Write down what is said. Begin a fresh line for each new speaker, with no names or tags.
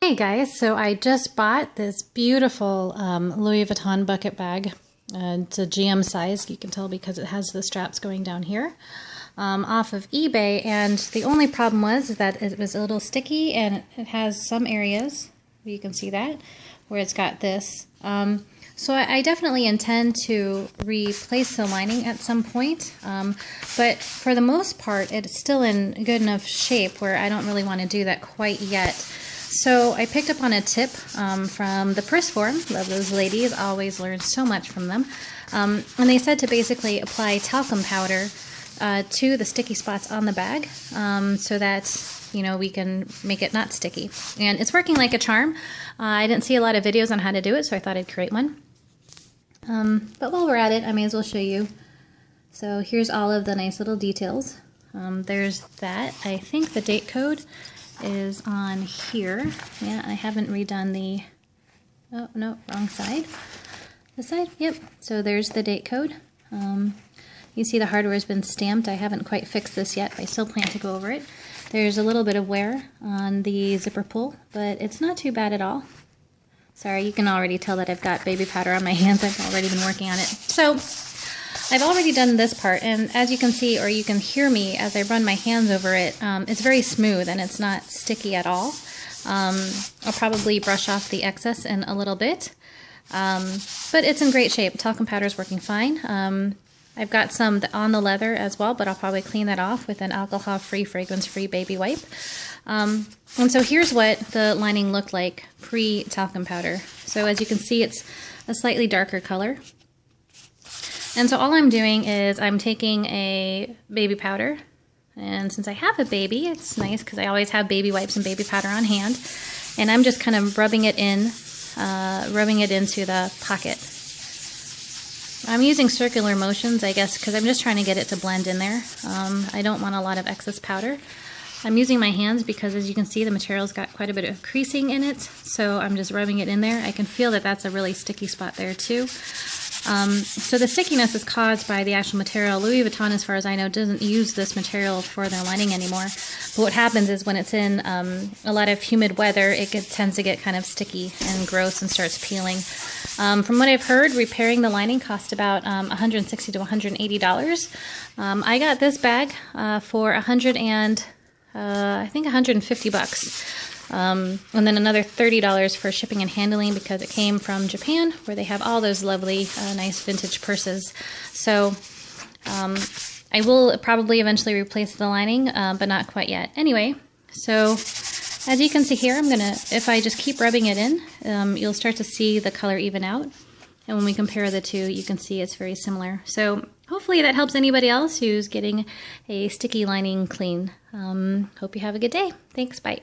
Hey guys, so I just bought this beautiful Louis Vuitton bucket bag. It's a GM size, you can tell because it has the straps going down here, off of eBay, and the only problem was that it was a little sticky and it has some areas, you can see that, where it's got this. So I definitely intend to replace the lining at some point, but for the most part it's still in good enough shape where I don't really want to do that quite yet. So I picked up on a tip from the Purse Forum. Love those ladies, always learn so much from them. And they said to basically apply talcum powder to the sticky spots on the bag so that, you know, we can make it not sticky. And it's working like a charm. I didn't see a lot of videos on how to do it, so I thought I'd create one. But while we're at it, I may as well show you. So here's all of the nice little details. There's that. I think the date code is on here. Yeah, I haven't redone the, oh no, wrong side. This side, yep. So there's the date code. You see the hardware has been stamped. I haven't quite fixed this yet, but I still plan to go over it. There's a little bit of wear on the zipper pull, but it's not too bad at all. Sorry, you can already tell that I've got baby powder on my hands. I've already been working on it. So I've already done this part, and as you can see, or you can hear me as I run my hands over it, it's very smooth and it's not sticky at all. I'll probably brush off the excess in a little bit, but it's in great shape. Talcum powder is working fine. I've got some on the leather as well, but I'll probably clean that off with an alcohol-free, fragrance-free baby wipe. And so here's what the lining looked like pre-talcum powder. So as you can see, it's a slightly darker color. And so all I'm doing is I'm taking a baby powder, and since I have a baby, it's nice because I always have baby wipes and baby powder on hand, and I'm just kind of rubbing it into the pocket. I'm using circular motions, I guess, because I'm just trying to get it to blend in there. I don't want a lot of excess powder. I'm using my hands because, as you can see, the material's got quite a bit of creasing in it, so I'm just rubbing it in there. I can feel that that's a really sticky spot there too. So the stickiness is caused by the actual material. Louis Vuitton, as far as I know, doesn't use this material for their lining anymore. But what happens is when it's in a lot of humid weather, it tends to get kind of sticky and gross and starts peeling. From what I've heard, repairing the lining costs about $160 to $180. I got this bag for I think 150 bucks. And then another $30 for shipping and handling because it came from Japan, where they have all those lovely, nice vintage purses. So I will probably eventually replace the lining, but not quite yet. Anyway, so as you can see here, if I just keep rubbing it in, you'll start to see the color even out. And when we compare the two, you can see it's very similar. So hopefully that helps anybody else who's getting a sticky lining clean. Hope you have a good day. Thanks, bye.